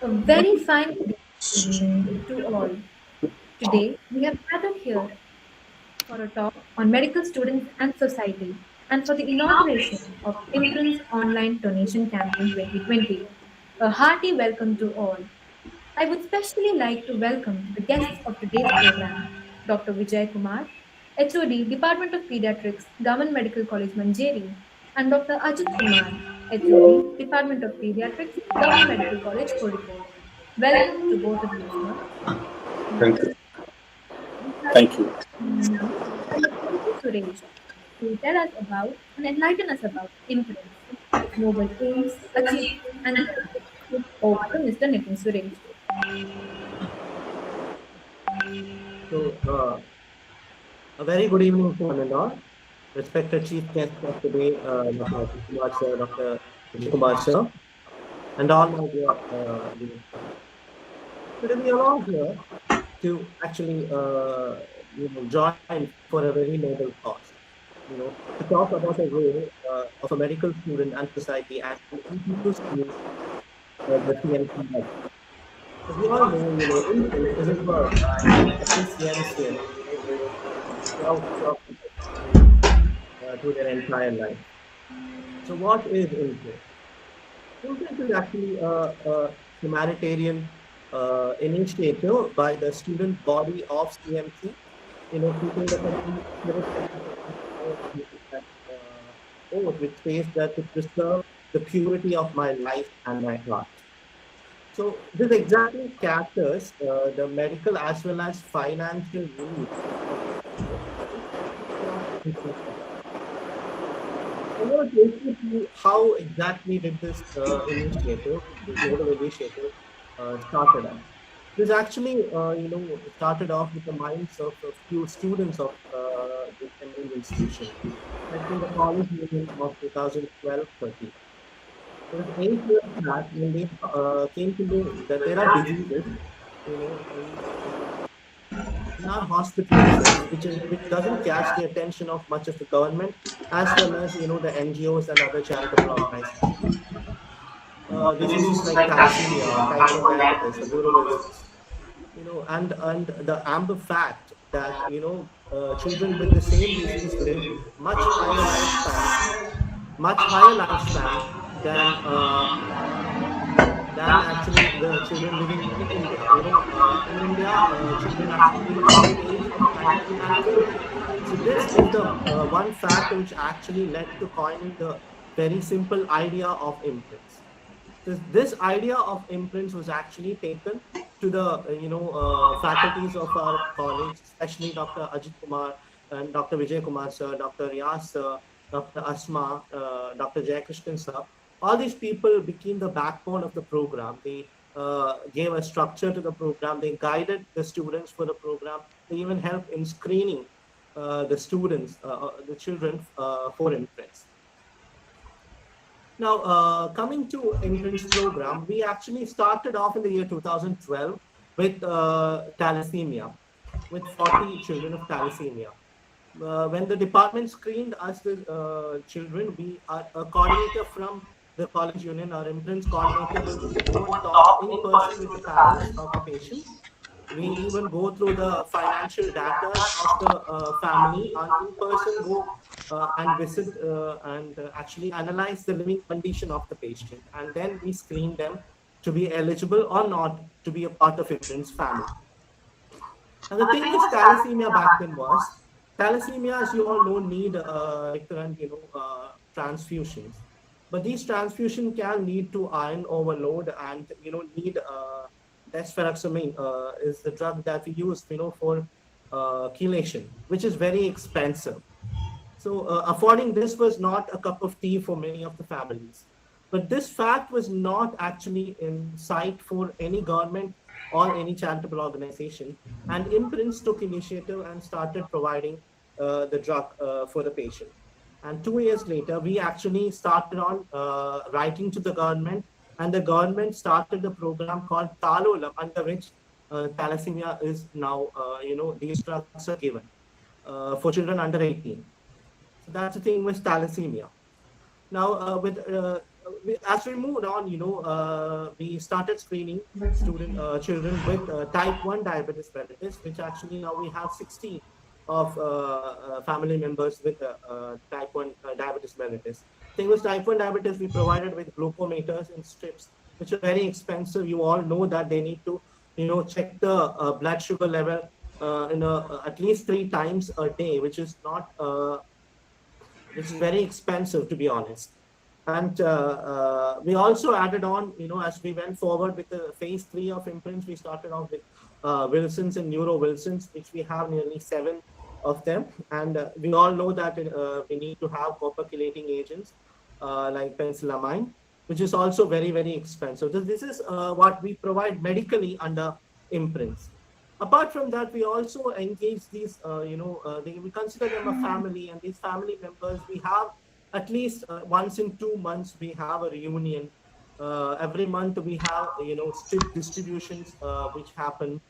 A very fine good evening to all. Today, we have gathered here for a talk on medical students and society and for the inauguration of Imprint's online donation campaign 2020. A hearty welcome to all. I would especially like to welcome the guests of today's program, Dr. Vijayakumar, HOD, Department of Pediatrics, Government Medical College Manjeri, and Dr. Ajit Kumar, HOD, Department of Pediatrics, Government Medical College Kozhikode. Welcome to both of you, sir. Thank you. We have Thank you. now Dr. Suresh to tell us about and enlighten us about imprints, its noble aims, achievements, and the purpose. Over to Mr. Nitin Suresh. So, a very good evening to one and all. Respected Chief Guest of today, Dr. Kumar sir, Dr. Kumar sir, and all my dear viewers. Today we are all here to actually, join for a very noble cause. To talk about the role of a medical student and society as an introduced to the TNC. As we all know, Intel is a word CNCN to their entire life. So what is Intel? Intel is actually a humanitarian initiative by the student body of CMC, keeping the country oath which says that to preserve the purity of my life and my heart. So this exactly captures the medical as well as financial needs. I want to take you through how exactly did this initiative, this global initiative, started out. This actually, started off with the minds of a few students of this eminent institution, like in the college union of 2012-13. It was 8 years back when they came to know that there are diseases, in our hospitals, which doesn't catch the attention of much of the government, as well as the NGOs and other charitable organizations. Diseases like thalassemia, type 1 diabetes, the neurosis, and the amber fact that children with the same disease live much higher lifespan than actually the children living in India. In India, children actually live from the age of 19 and 20. So this is the one fact which actually led to coining the very simple idea of imprints. This idea of imprints was actually taken to the faculties of our college, especially Dr. Ajit Kumar and Dr. Vijayakumar sir, Dr. Riyaz sir, Dr. Asma, Dr. Jayakrishnan sir. All these people became the backbone of the program. They gave a structure to the program. They guided the students for the program. They even helped in screening the students, the children for imprints. Now, coming to imprints program, we actually started off in the year 2012 with thalassemia, with 40 children of thalassemia. When the department screened us, the children, we are a coordinator from the college union, our imprints coordinator will go and talk in person with the parents of the patients. We even go through the financial data of the family and in person go and visit and actually analyze the living condition of the patient. And then we screen them to be eligible or not to be a part of Imprints family. And the thing with thalassemia back then was, thalassemia, as you all know, need recurrent, transfusions. But these transfusions can lead to iron overload and, need desferoxamine is the drug that we use, for chelation, which is very expensive. So affording this was not a cup of tea for many of the families. But this fact was not actually in sight for any government or any charitable organization. And Imprints took initiative and started providing the drug for the patient. And 2 years later, we actually started on writing to the government, and the government started a program called Talolam, under which thalassemia is now, these drugs are given for children under 18. So that's the thing with thalassemia. Now, as we moved on, we started screening children with type 1 diabetes mellitus, which actually now we have 60 of family members with type 1 diabetes mellitus. Thing was, type 1 diabetes we provided with glucometers and strips, which are very expensive. You all know that they need to, check the blood sugar level at least 3 times a day, which is very expensive, to be honest. And we also added on, as we went forward with the phase 3 of imprints, we started off with Wilson's and Neuro Wilson's, which we have nearly 7 of them. And we all know that we need to have copper chelating agents like penicillamine, which is also very, very expensive. So this is what we provide medically under imprints. Apart from that, we also engage these, we consider them a family, and these family members, we have at least once in 2 months, we have a reunion. Every month, we have, strip distributions which happen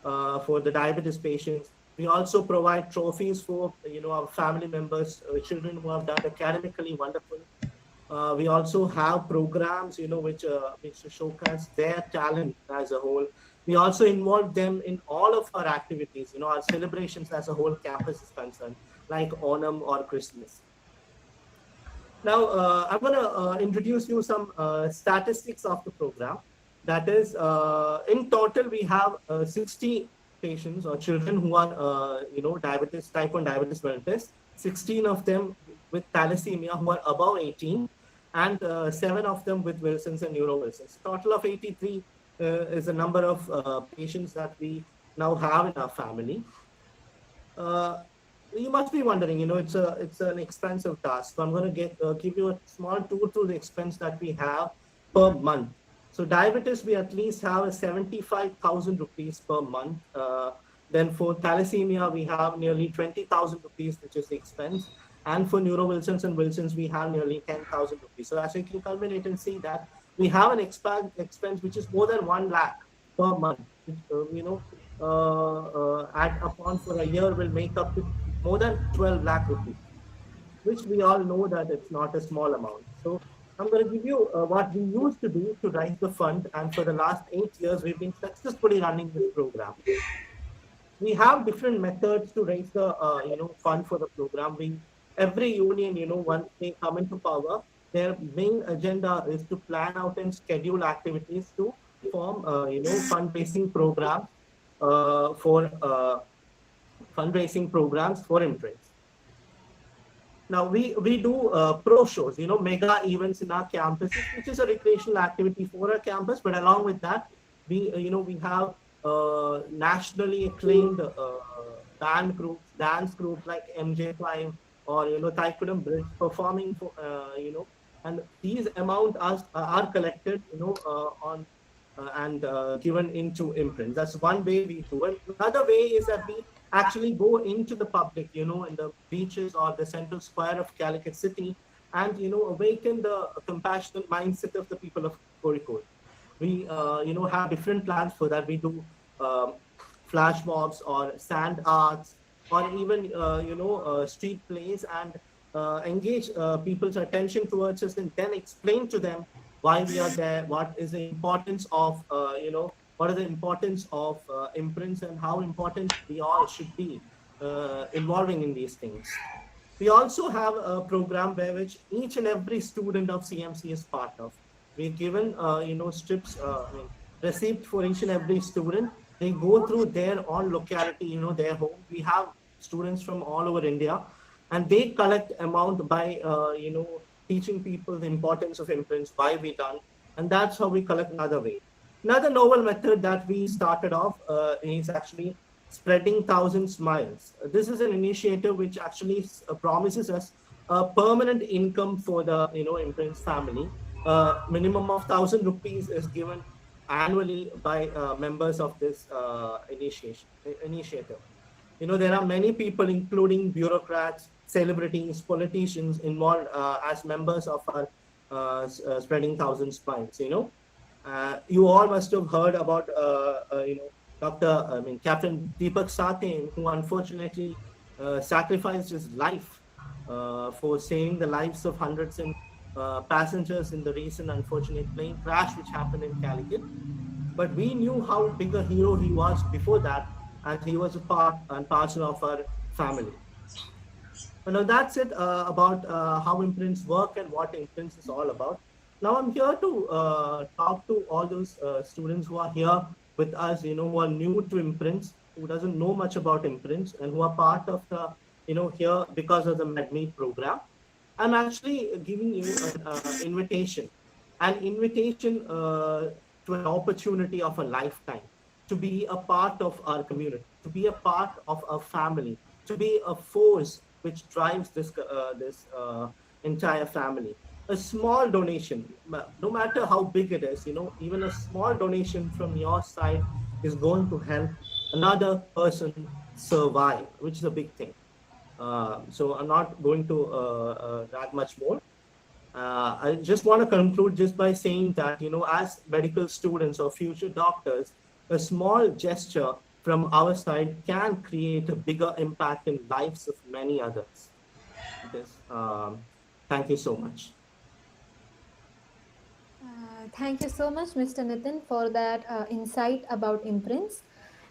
for the diabetes patients. We also provide trophies for, our family members, children who have done academically wonderful. We also have programs, which showcase their talent as a whole. We also involve them in all of our activities, our celebrations as a whole campus is concerned, like Onam or Christmas. Now, I'm going to introduce you some statistics of the program. That is, in total, we have 60 patients or children who are, diabetes, type 1 diabetes mellitus, 16 of them with thalassemia who are above 18, and 7 of them with Wilson's and Neuro Wilson's. Total of 83 is the number of patients that we now have in our family. You must be wondering, it's an expensive task. So I'm going to give you a small tour through the expense that we have per month. So diabetes, we at least have a 75,000 rupees per month. Then for thalassemia, we have nearly 20,000 rupees, which is the expense. And for Neuro Wilson's and Wilson's, we have nearly 10,000 rupees. So as you can culminate and see that we have an expense which is more than 1 lakh per month, which, add upon for a year will make up to more than 12 lakh rupees, which we all know that it's not a small amount. So I'm going to give you what we used to do to raise the fund. And for the last 8 years, we've been successfully running this program. We have different methods to raise the, fund for the program. Every union, once they come into power, their main agenda is to plan out and schedule activities to form, fundraising programs for imprints. Now we do pro shows, mega events in our campuses, which is a recreational activity for our campus. But along with that, we have nationally acclaimed dance groups like MJ Climb or Taekwondo Bridge performing for and these amounts are collected on and given into imprints. That's one way we do it. Another way is that we actually go into the public, in the beaches or the central square of Calicut city, and awaken the compassionate mindset of the people of Kozhikode. We have different plans for that. We do flash mobs or sand arts, or even street plays, and engage people's attention towards us, and then explain to them why we are there, what is the importance of imprints, and how important we all should be involving in these things. We also have a program where which each and every student of CMC is part of. We've given strips received for each and every student. They go through their own locality, their home. We have students from all over India, and they collect amount by teaching people the importance of imprints, why we done, and that's how we collect another way. Another novel method that we started off is actually spreading 1,000 smiles. This is an initiative which actually promises us a permanent income for the imprints family. Minimum of 1,000 rupees is given annually by members of this initiative. There are many people, including bureaucrats, celebrities, politicians involved as members of our spreading 1,000 smiles. You all must have heard about Captain Deepak Sathe, who unfortunately sacrificed his life for saving the lives of hundreds and passengers in the recent unfortunate plane crash which happened in Calicut. But we knew how big a hero he was before that, and he was a part and parcel of our family. Now that's it about how imprints work and what imprints is all about. Now I'm here to talk to all those students who are here with us, who are new to imprints, who doesn't know much about imprints, and who are part of the, here because of the MedMeet program. I'm actually giving you an invitation to an opportunity of a lifetime, to be a part of our community, to be a part of our family, to be a force which drives this entire family. A small donation, no matter how big it is, even a small donation from your side is going to help another person survive, which is a big thing. So I'm not going to drag much more. I just want to conclude just by saying that, as medical students or future doctors, a small gesture from our side can create a bigger impact in lives of many others. This, thank you so much. Thank you so much, Mr. Nitin, for that insight about imprints.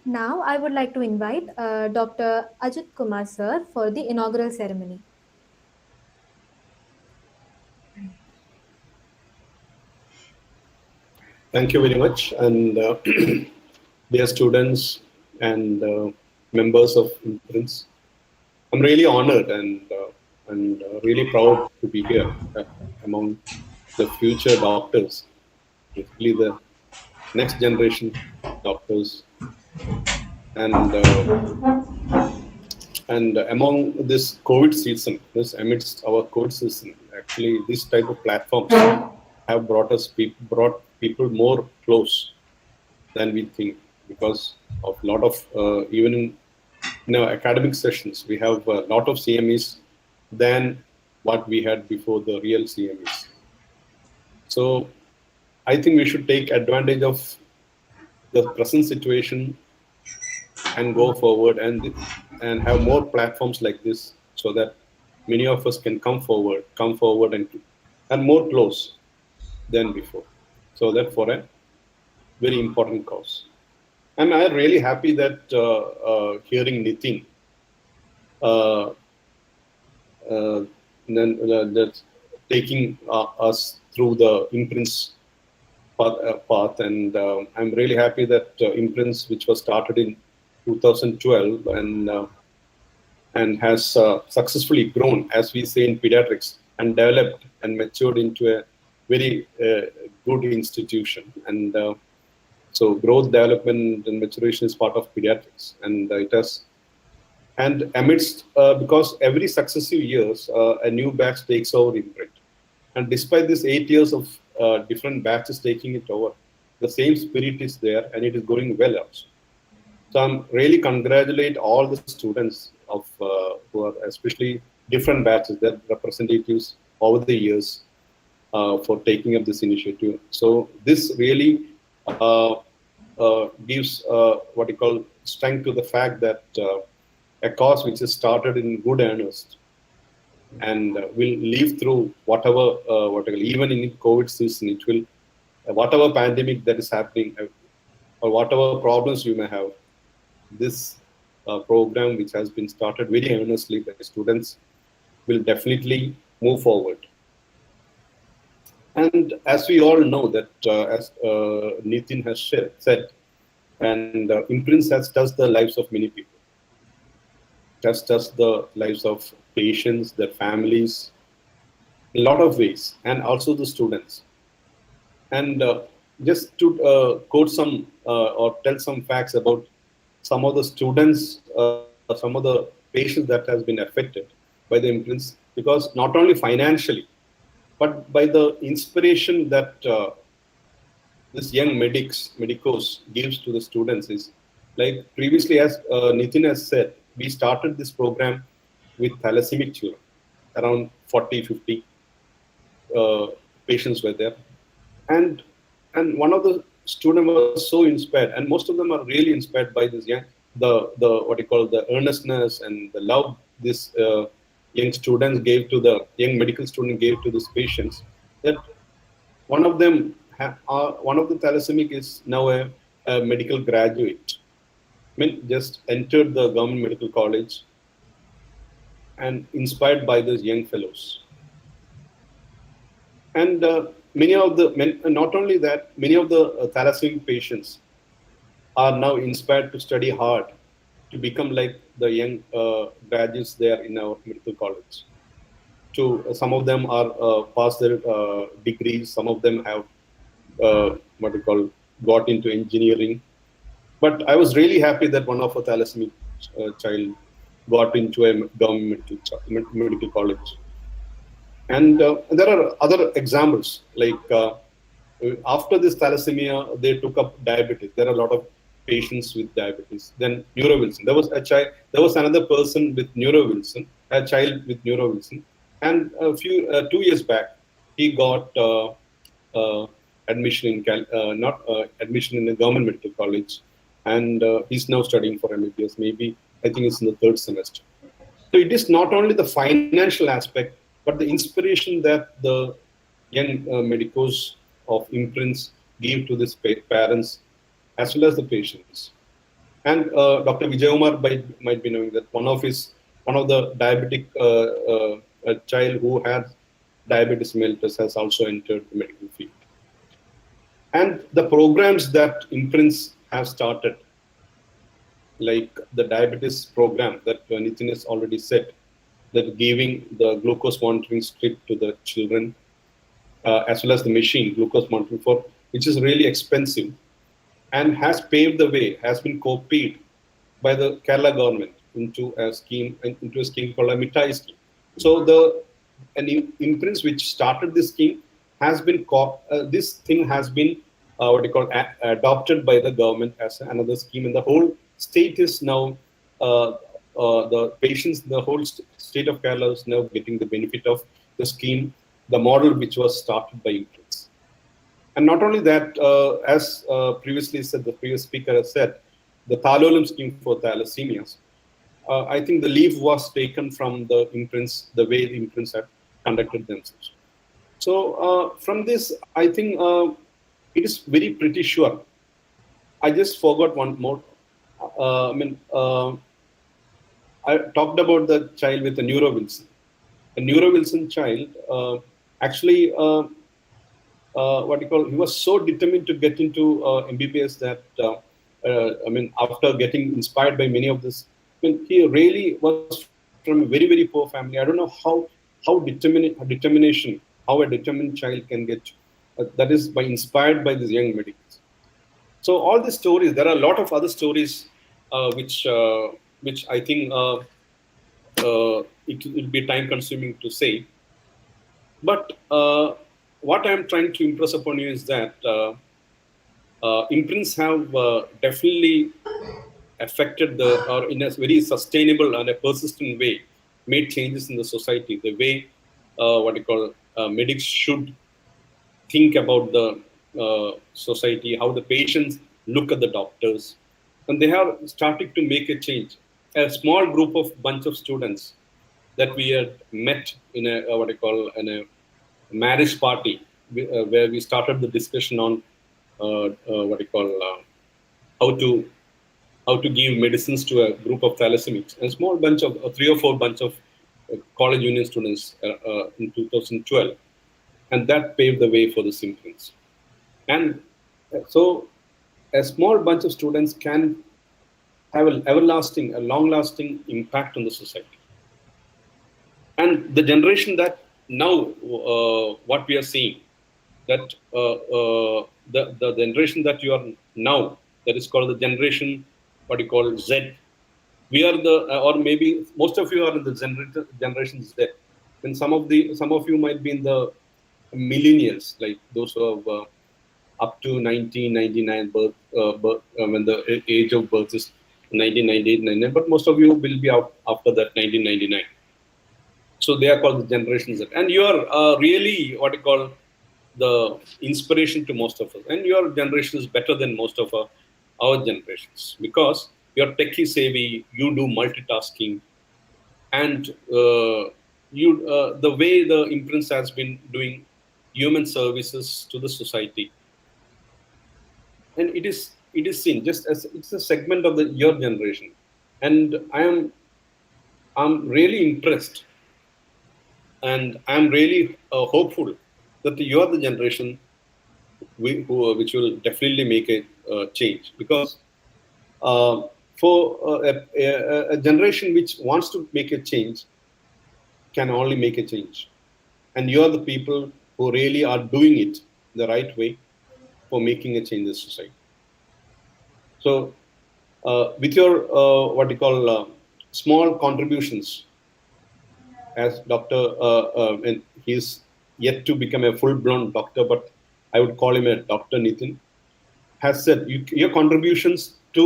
Now, I would like to invite Dr. Ajit Kumar sir for the inaugural ceremony. Thank you very much. And dear students and members of Imprints, I'm really honored and really proud to be here among the future doctors, basically the next generation doctors. And among this COVID season, amidst our COVID season, actually this type of platforms have brought people more close than we think, because of a lot of even in our academic sessions we have a lot of CMEs than what we had before the real CMEs. So I think we should take advantage of the present situation and go forward and have more platforms like this, so that many of us can come forward and more close than before. So that for a very important cause. And I'm really happy that hearing Nitin that taking us through the imprints path. And I'm really happy that imprints, which was started in 2012 and has successfully grown, as we say in pediatrics, and developed and matured into a very good institution. And so growth, development, and maturation is part of pediatrics. And it has, and amidst, because every successive years, a new batch takes over imprint. And despite this 8 years of different batches taking it over, the same spirit is there, and it is going well also. So I'm really congratulate all the students of who are especially different batches, their representatives over the years for taking up this initiative. So this really gives what you call strength to the fact that a cause which is started in good earnest and will live through whatever, even in COVID season, it will, whatever pandemic that is happening or whatever problems you may have, this program which has been started very earnestly by students will definitely move forward. And as we all know that, as Nitin has said, and imprints has touched the lives of many people. Has touched the lives of patients, their families, in a lot of ways, and also the students. And just to quote some or tell some facts about some of the students, some of the patients that has been affected by the imprints, because not only financially, but by the inspiration that this young medicos gives to the students is, like previously, as Nitin has said, we started this program with thalassaemic children, around 40, 50 patients were there. And one of the students was so inspired, and most of them are really inspired by this young, the what you call the earnestness and the love this young students gave to the young medical student gave to these patients. that one of the thalassemia is now a medical graduate. I mean, just entered the government medical college and inspired by these young fellows. And not only that, many of the thalassemia patients are now inspired to study hard to become like the young graduates there in our medical college. Some of them are past their degrees, some of them have what we call got into engineering. But I was really happy that one of a thalassemia child got into a government medical college. And there are other examples, like after this thalassemia, they took up diabetes. There are a lot of patients with diabetes. Then neuroWilson. There was another person with neuroWilson, a child with neuroWilson. And 2 years back, he got admission admission in a government medical college, and he's now studying for MBBS. Maybe I think it's in the third semester. So it is not only the financial aspect, but the inspiration that the young medicos of imprints give to these parents as well as the patients. And Dr. Vijayakumar might be knowing that one of the diabetic a child who had diabetes mellitus has also entered the medical field. And the programs that imprints have started, like the diabetes program that Nitin has already said, that giving the glucose monitoring strip to the children, as well as the machine glucose monitoring which is really expensive, and has paved the way, has been copied by the Kerala government into a scheme called a Mittai scheme. So an imprints which started this scheme has been this thing has been adopted by the government as another scheme, and the whole state is now the patients, the whole state of Kerala is now getting the benefit of the scheme, the model which was started by imprints. And not only that, as previously said, the previous speaker has said, the Thalolam scheme for thalassemias, I think the leave was taken from the imprints, the way the imprints have conducted themselves. So from this, I think it is very pretty sure. I just forgot one more. I talked about the child with the neuroWilson. A neuroWilson child, actually, he was so determined to get into MBBS that, after getting inspired by many of this, he really was from a very, very poor family. I don't know how determination, how a determined child can get. That is inspired by these young medicals. So all these stories, there are a lot of other stories which I think it will be time consuming to say. But what I'm trying to impress upon you is that imprints have definitely affected or in a very sustainable and a persistent way, made changes in the society. The way medics should think about the society, how the patients look at the doctors, and they have started to make a change. A small group of bunch of students that we had met in a marriage party, where we started the discussion on how to give medicines to a group of thalassemics. A small bunch of 3 or 4 bunch of college union students in 2012, and that paved the way for the imprints. And so a small bunch of students can have a long-lasting impact on the society. And the generation that now, what we are seeing, that the generation that you are now, that is called the generation, Z. We are or maybe most of you are in the generation Z. And some of you might be in the millennials, like those who have up to 1999 birth, when the age of birth is 1998, 99, but most of you will be out after that 1999. So they are called the Generation Z. And you are really the inspiration to most of us. And your generation is better than most of our generations, because you're techie savvy, you do multitasking, and the way the imprints has been doing, human services to the society. And it is seen just as it's a segment of the your generation. And I'm really impressed, and I'm really hopeful that you are the generation which will definitely make a change, because uh, for a generation which wants to make a change can only make a change, and you are the people who really are doing it the right way for making a change in society. So with your what you call small contributions as doctor, and he's yet to become a full-blown doctor, but I would call him a Dr. Nitin, has said your contributions to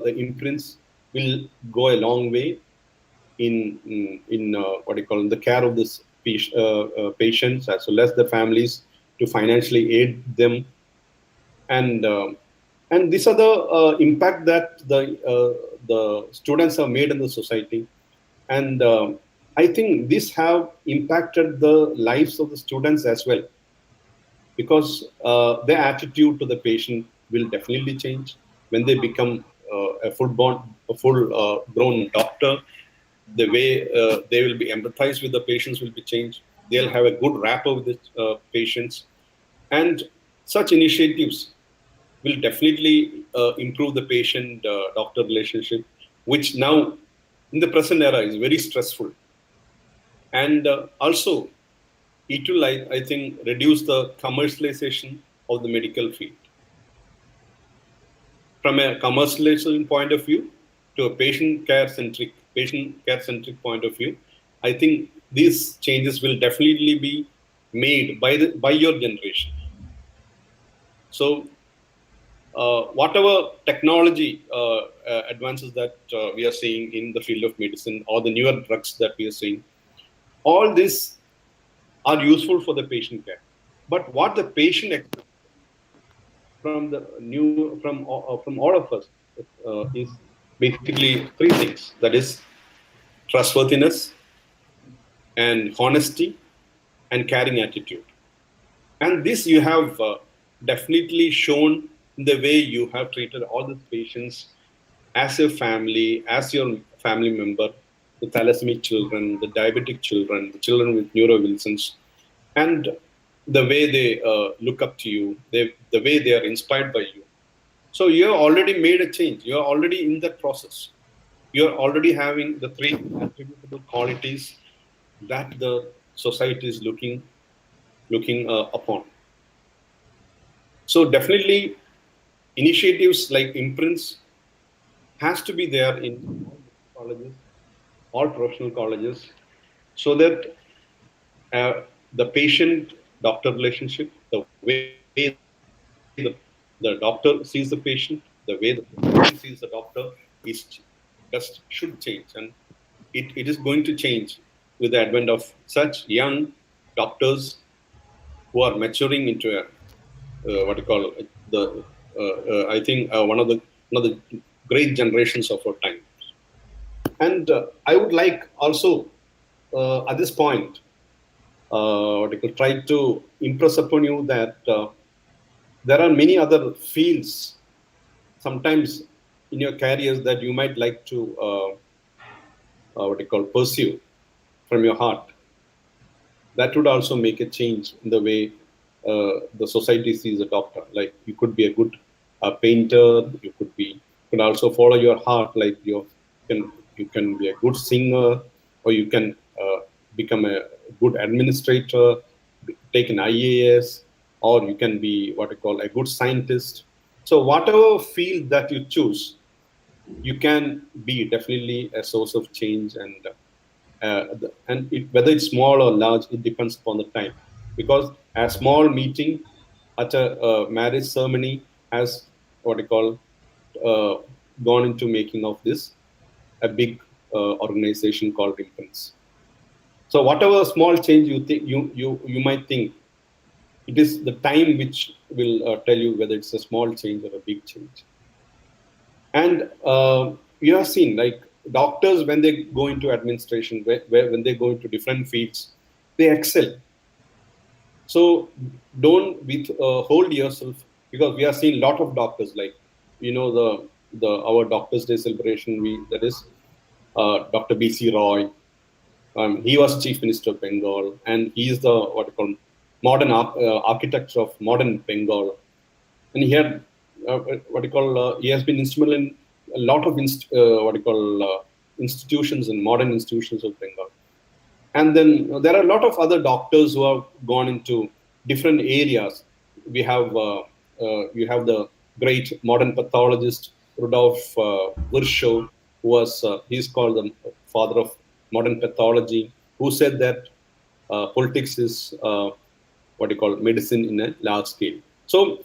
the imprints will go a long way in what you call the care of this patients as well as the families, to financially aid them. And these are the impact that the students have made in the society. And I think this have impacted the lives of the students as well, because their attitude to the patient will definitely change when they become a full grown doctor. The way they will be empathized with the patients will be changed. They'll have a good rapport with the patients, and such initiatives will definitely improve the patient doctor relationship, which now in the present era is very stressful. And also it will, I think, reduce the commercialization of the medical field. From a commercialization point of view to a patient care centric point of view, I think these changes will definitely be made by your generation. So whatever technology advances that we are seeing in the field of medicine, or the newer drugs that we are seeing, all these are useful for the patient care. But what the patient expects from the new from all of us is basically three things: that is trustworthiness and honesty and caring attitude. And this you have definitely shown in the way you have treated all these patients as a family, as your family member, the thalassemia children, the diabetic children, the children with neurovilsons, and the way they look up to you, the way they are inspired by you. So you have already made a change. You are already in that process. You are already having the three attributable qualities that the society is looking upon. So definitely, initiatives like imprints has to be there in all colleges, all professional colleges, so that the patient-doctor relationship, the way the doctor sees the patient, the way the patient sees the doctor, is just should change, and it is going to change with the advent of such young doctors who are maturing into a what you call the I think one of the great generations of our time. And I would like also at this point what I could try to impress upon you that there are many other fields sometimes in your careers that you might like to what I call pursue from your heart. That would also make a change in the way the society sees a doctor. Like you could be a good painter, you could also follow your heart. Like you can be a good singer, or you can become a good administrator, take an IAS, or you can be what I call a good scientist. So whatever field that you choose, you can be definitely a source of change. And whether it's small or large, it depends upon the time. Because a small meeting at a marriage ceremony has what I call uh, gone into making of this a big organization called Impulse. So whatever small change you think you might think, it is the time which will tell you whether it's a small change or a big change. And you have seen like doctors when they go into administration, when they go into different fields, they excel. So don't hold yourself, because we are seeing a lot of doctors, like the our Doctors Day celebration. That is Dr. BC Roy. He was Chief Minister of Bengal, and he is the what you call modern architect of modern Bengal. And he had he has been instrumental in a lot of institutions and modern institutions of Bengal. And then there are a lot of other doctors who have gone into different areas. We have you have the great modern pathologist Rudolf Virchow, who was he's called the father of modern pathology, who said that politics is medicine in a large scale. So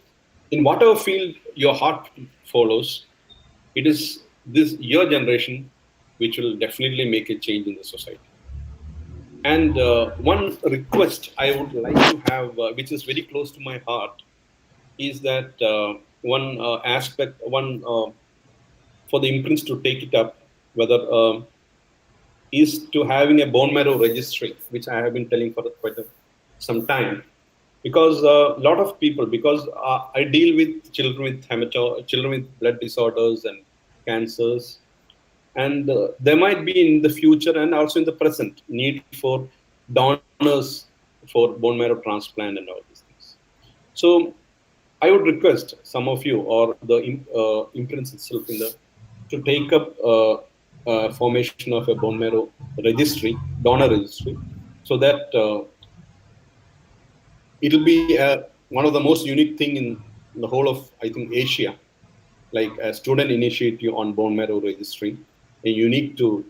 in whatever field your heart follows, it is this your generation which will definitely make a change in the society. And one request I would like to have, which is very close to my heart, is that one aspect, one for the imprints to take it up, whether is to having a bone marrow registry, which I have been telling for some time, because a lot of people, because I deal with children with children with blood disorders and cancers, and there might be in the future and also in the present need for donors for bone marrow transplant and all these things. So I would request some of you or the imprints itself to take up formation of a bone marrow registry, donor registry, so that it'll be one of the most unique thing in the whole of, I think, Asia, like a student initiative on bone marrow registry, unique to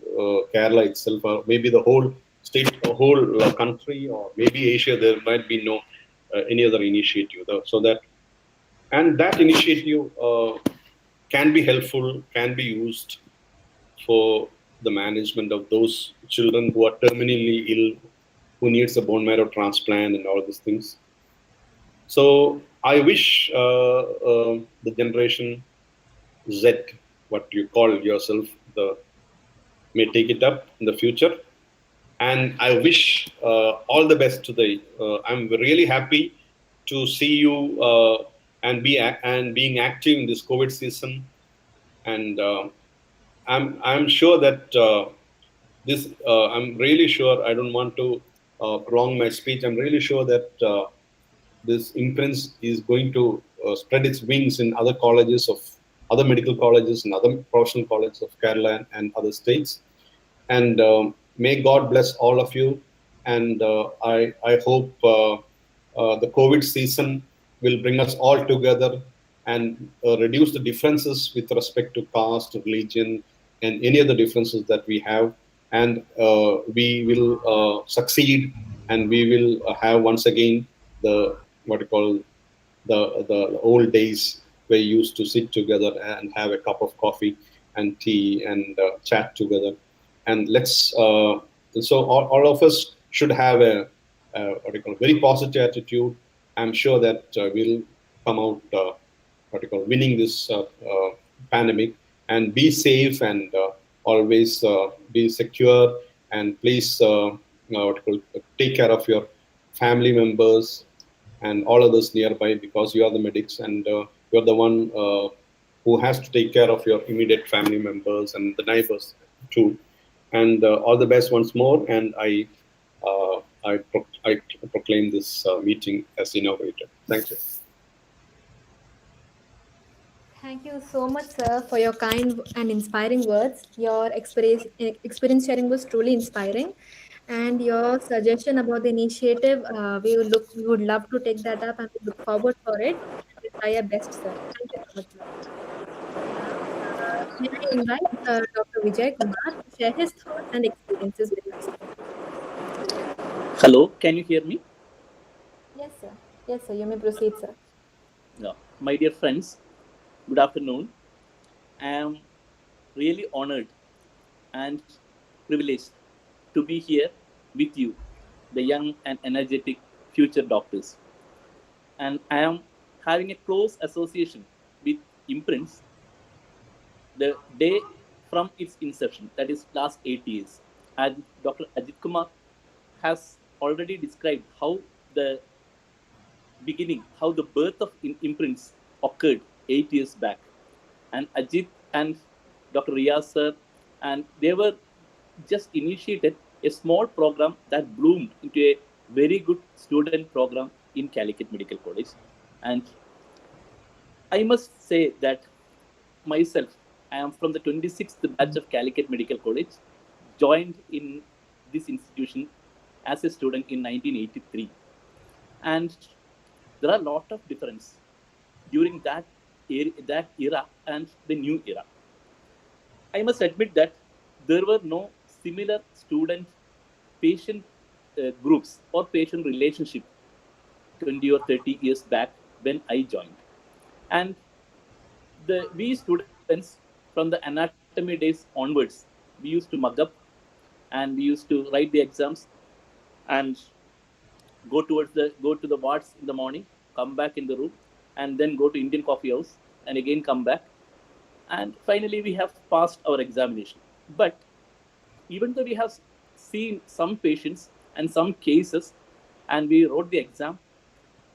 Kerala itself, or maybe the whole state, the whole country, or maybe Asia. There might be no any other initiative, though, so that, and that initiative can be helpful, can be used for the management of those children who are terminally ill, who needs a bone marrow transplant and all these things. So I wish the generation Z, what you call yourself, the may take it up in the future. And I wish all the best to the. I'm really happy to see you and being active in this COVID season. And I'm sure that this. I'm really sure. I don't want to prolong my speech. I'm really sure that this imprints is going to spread its wings in other colleges of other medical colleges and other professional colleges of Kerala and other states. And may God bless all of you. And I hope the COVID season will bring us all together and reduce the differences with respect to caste, religion, and any other differences that we have. And we will succeed, and we will have once again the what you call the old days where you used to sit together and have a cup of coffee and tea and chat together. And let's so all of us should have a what you call very positive attitude. I'm sure that we'll come out what you call winning this pandemic, and be safe, and always be secure, and please what you call take care of your family members and all others nearby, because you are the medics, and you're the one who has to take care of your immediate family members and the neighbors too. And all the best once more. And I proclaim this meeting as inaugurated. Thank you. Thank you so much, sir, for your kind and inspiring words. Your experience sharing was truly inspiring, and your suggestion about the initiative, we would love to take that up, and we look forward for it. We'll try our best, sir. Thank you so much, sir. Now, may I invite Dr. Vijay Kumar to share his thoughts and experiences with us. Hello, can you hear me? Yes, sir. Yes, sir. You may proceed, sir. My dear friends, good afternoon. I am really honored and privileged to be here with you, the young and energetic future doctors. And I am having a close association with Imprints the day from its inception, that is last 8 years. And Dr. AJITHKUMAR has already described how the beginning, how the birth of imprints occurred 8 years back. And Ajit and Dr. Riyaz sir, and they were just initiated a small program that bloomed into a very good student program in Calicut Medical College. And I must say that myself, I am from the 26th batch of Calicut Medical College, joined in this institution as a student in 1983. And there are a lot of difference during that era and the new era. I must admit that there were no similar student patient groups or patient relationship 20 or 30 years back when I joined. And we students from the anatomy days onwards, we used to mug up and we used to write the exams and go to the wards in the morning, come back in the room, and then go to Indian coffee house and again come back. And finally, we have passed our examination. But even though we have seen some patients and some cases, and we wrote the exam,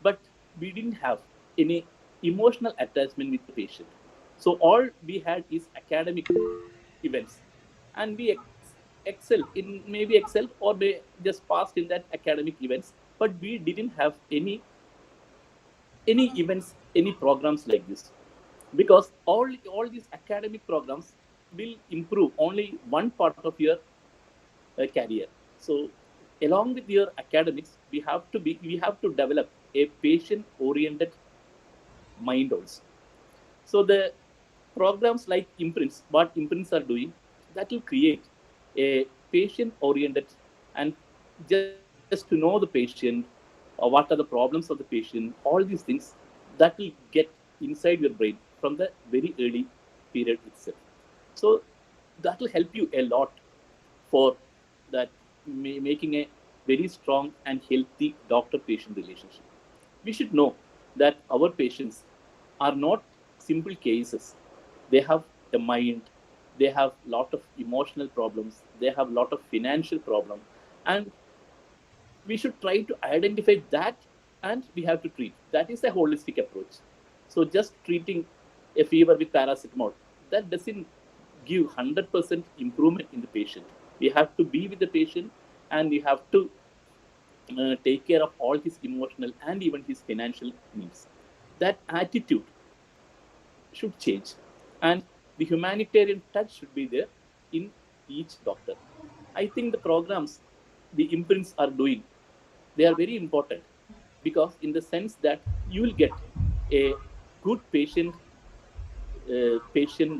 but we didn't have any emotional attachment with the patient. So all we had is academic events, and we excel in maybe excel or may just passed in that academic events, but we didn't have any events, any programs like this, because all these academic programs will improve only one part of your career. So along with your academics, we have to develop a patient oriented mind also. So the programs like imprints, what imprints are doing, that will create a patient oriented and just to know the patient, or what are the problems of the patient, all these things that will get inside your brain from the very early period itself. So that will help you a lot for that making a very strong and healthy doctor-patient relationship. We should know that our patients are not simple cases. They have a mind, they have a lot of emotional problems, they have a lot of financial problem, and we should try to identify that and we have to treat. That is a holistic approach. So just treating a fever with paracetamol, that doesn't give 100% improvement in the patient. We have to be with the patient and we have to take care of all his emotional and even his financial needs. That attitude should change, and the humanitarian touch should be there in each doctor. I think the programs the imprints are doing, they are very important, because in the sense that you will get a good patient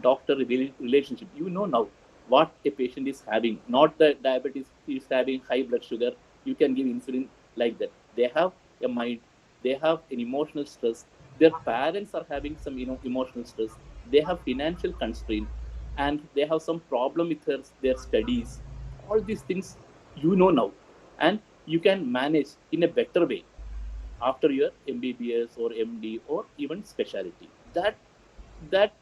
doctor relationship. You know now what a patient is having, not the diabetes is having high blood sugar, you can give insulin like that. They have a mind, they have an emotional stress, their parents are having some emotional stress, they have financial constraint, and they have some problem with their studies. All these things you know now, and you can manage in a better way after your MBBS or MD or even specialty. That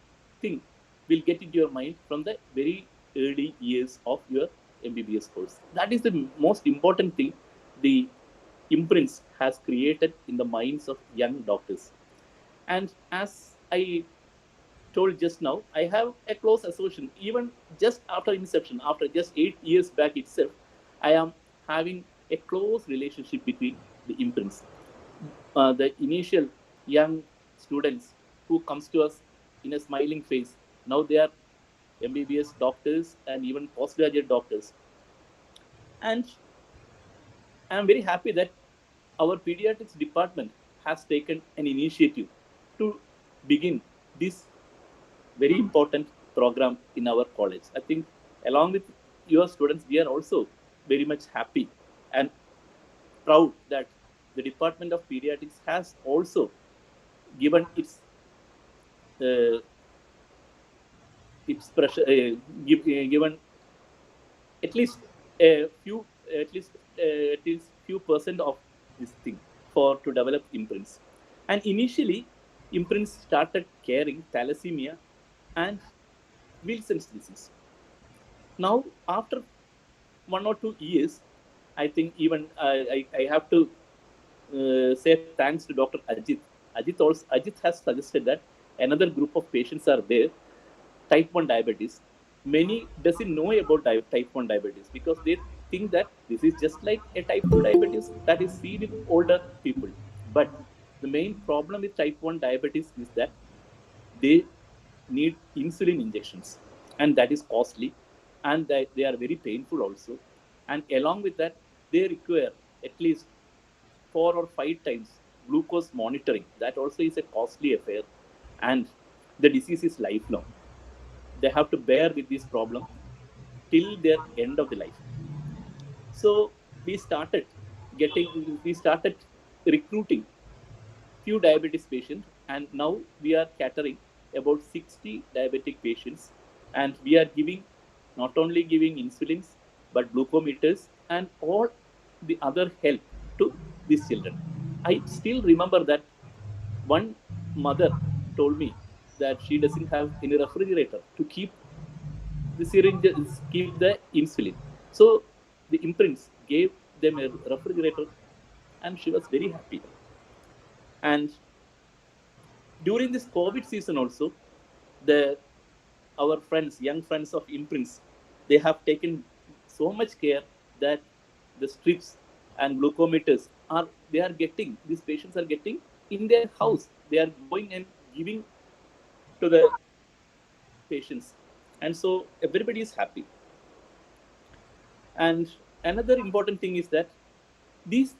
thing will get into your mind from the very early years of your MBBS course. That is the most important thing the imprints has created in the minds of young doctors. And as I told just now, I have a close association. Even just after inception, after just 8 years back itself, I am having a close relationship between the imprints. The initial young students who comes to us in a smiling face, now they are MBBS doctors and even postgraduate doctors. And I am very happy that our pediatrics department has taken an initiative to begin this very important program in our college. I think along with your students, we are also very much happy and proud that the Department of Pediatrics has also given uh, its pressure, given at least a few, at least few percent of this thing for to develop imprints. And initially, imprints started caring thalassemia and Wilson's disease. Now, after 1 or 2 years, I think even I have to say thanks to Dr. Ajit. Ajit has suggested that another group of patients are there, type 1 diabetes. Many doesn't know about type 1 diabetes because they think that this is just like a type 2 diabetes that is seen in older people. But the main problem with type 1 diabetes is that they need insulin injections, and that is costly, and they are very painful also. And along with that, they require at least 4 or 5 times glucose monitoring. That also is a costly affair, and the disease is lifelong. They have to bear with this problem till their end of the life. So we started recruiting few diabetes patients, and now we are catering about 60 diabetic patients, and we are giving not only giving insulins but glucometers and all the other help to these children. I still remember that one mother told me that she doesn't have any refrigerator to keep the syringes, keep the insulin. So the imprints gave them a refrigerator, and she was very happy. And during this COVID season also, the our friends, young friends of imprints, they have taken so much care that the strips and glucometers are they are getting these patients are getting in their house. They are going and giving to the patients, and so everybody is happy. And another important thing is that these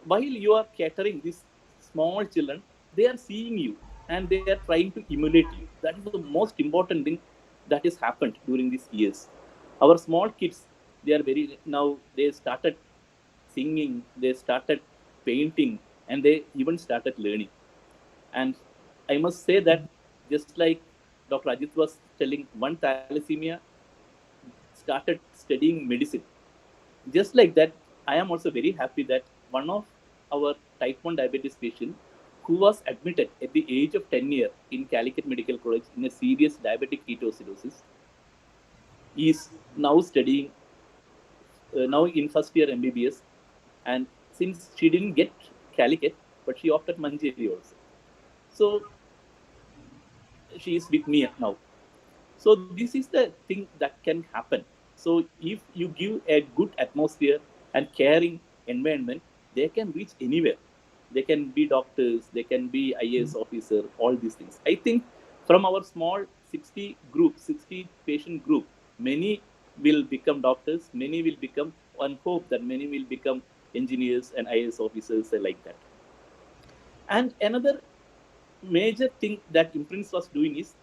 while you are catering these small children, they are seeing you and they are trying to emulate you. That is the most important thing that has happened during these years. Our small kids, they are very now they started singing, they started painting, and they even started learning. And I must say that just like Dr. Ajit was telling, one thalassemia started studying medicine. Just like that, I am also very happy that one of our type 1 diabetes patient who was admitted at the age of 10 years in Calicut Medical College in a serious diabetic ketoacidosis is now studying, now in first year MBBS. And since she didn't get Calicut, but she opted Manjeri also. So she is with me now. So this is the thing that can happen. So if you give a good atmosphere and caring environment, they can reach anywhere. They can be doctors, they can be IAS officer, all these things. I think from our small 60 patient group, many will become doctors, many will become, one hope that many will become engineers and IAS officers like that. And another major thing that Imprints was doing is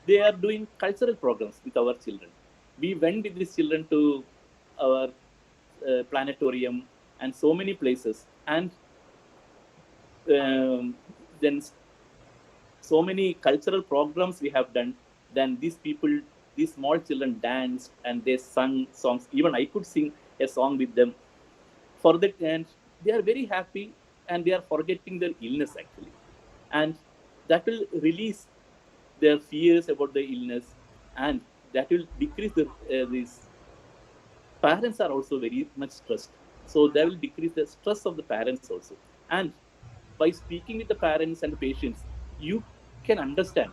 they are doing cultural programs with our children. We went with these children to our planetarium and so many places, and then so many cultural programs we have done. Then these people, these small children danced and they sung songs. Even I could sing a song with them. For that, and they are very happy and they are forgetting their illness actually, and that will release their fears about the illness, and that will decrease these parents are also very much stressed, so they will decrease the stress of the parents also. And by speaking with the parents and the patients, you can understand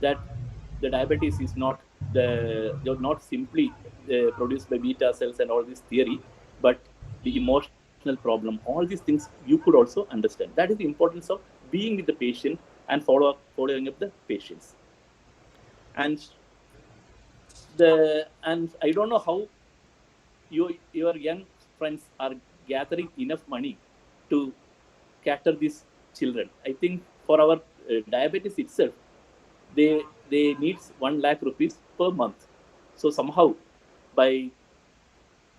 that the diabetes is not they're not simply produced by beta cells and all this theory, but the emotional problem, all these things you could also understand. That is the importance of being with the patient and following up the patients. And I don't know how your young friends are gathering enough money to cater these children. I think for our diabetes itself, they need 1 lakh rupees per month. So somehow by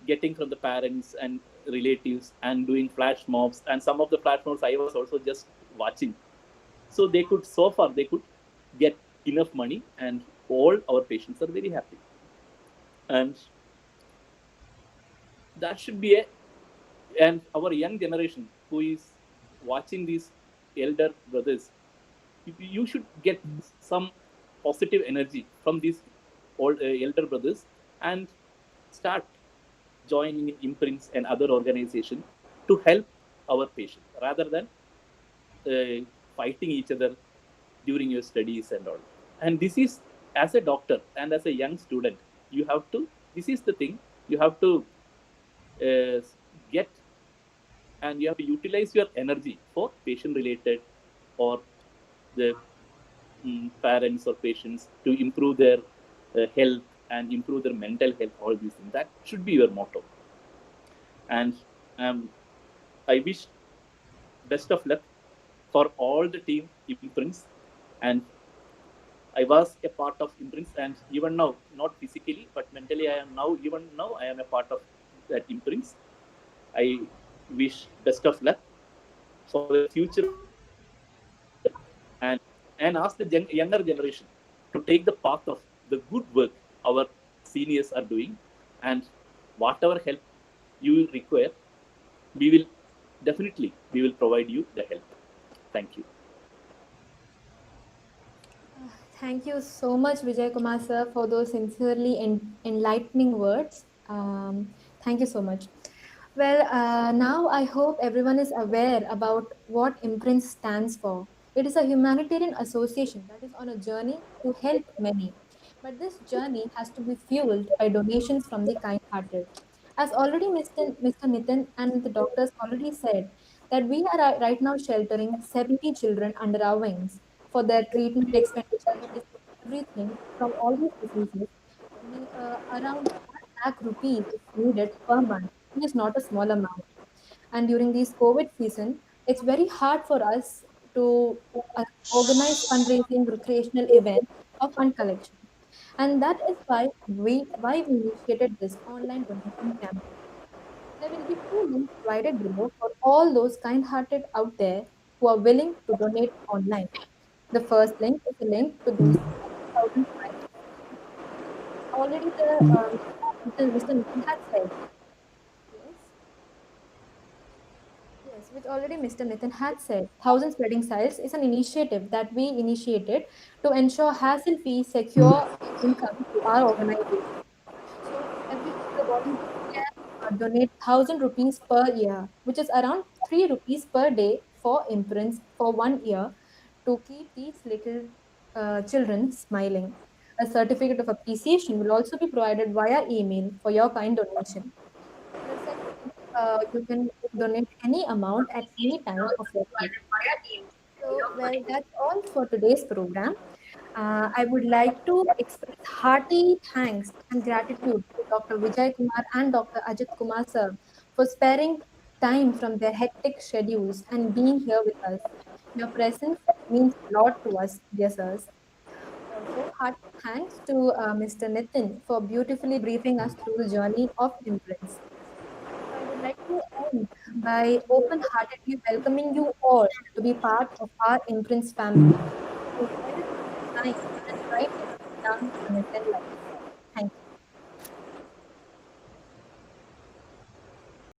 getting from the parents and relatives and doing flash mobs, and some of the flash mobs I was also just watching, so they could so far they could get enough money, and all our patients are very happy. And that should be a and our young generation who is watching these elder brothers, you should get some positive energy from these old elder brothers and start joining in imprints and other organizations to help our patient rather than fighting each other during your studies and all. And this is, as a doctor and as a young student, you have to, this is the thing, you have to uh, get, and you have to utilize your energy for patient related or the parents or patients to improve their health and improve their mental health, all these things. That should be your motto. And um, I wish best of luck for all the team imprints. And I was a part of imprints, and even now, not physically, but mentally, I am now, even now, I am a part of that imprints. I wish best of luck for the future, and and ask the younger generation to take the path of the good work our seniors are doing, and whatever help you require, we will definitely we will provide you the help. Thank you. Thank you so much, Vijay Kumar sir, for those sincerely enlightening words. Thank you so much. Well, now I hope everyone is aware about what Imprint stands for. It is a humanitarian association that is on a journey to help many. But this journey has to be fueled by donations from the kind hearted. As already Mr. Nitin and the doctors already said, that we are right now sheltering 70 children under our wings for their treatment expenditure, that is everything from all these diseases. Around 1 lakh rupees is needed per month. It is not a small amount. And during this COVID season, it's very hard for us to organize fundraising recreational events or fund collection. And that is why we initiated this online donation campaign. There will be two links provided below for all those kind-hearted out there who are willing to donate online. The first link is a link to those 1,000 smiles, which already Mr. Nitin had said. Yes. Yes, which already Mr. Nitin had said. Thousand Spreading Sites is an initiative that we initiated to ensure hassle-free, secure income to our organization. So every single volunteer can donate 1,000 rupees per year, which is around 3 rupees per day for imprints for 1 year to keep these little children smiling. A certificate of appreciation will also be provided via email for your kind donation. The second, you can donate any amount at any time of your choosing. So, well, that's all for today's program. I would like to express hearty thanks and gratitude to Dr. Vijay Kumar and Dr. Ajit Kumar sir for sparing time from their hectic schedules and being here with us. Your presence means a lot to us, dear sirs. Also, hearty thanks to Mr. Nitin for beautifully briefing us through the journey of imprints. So I would like to end by open-heartedly welcoming you all to be part of our Imprints family. So cherish the time and write everything down to connect their lives. Thank you.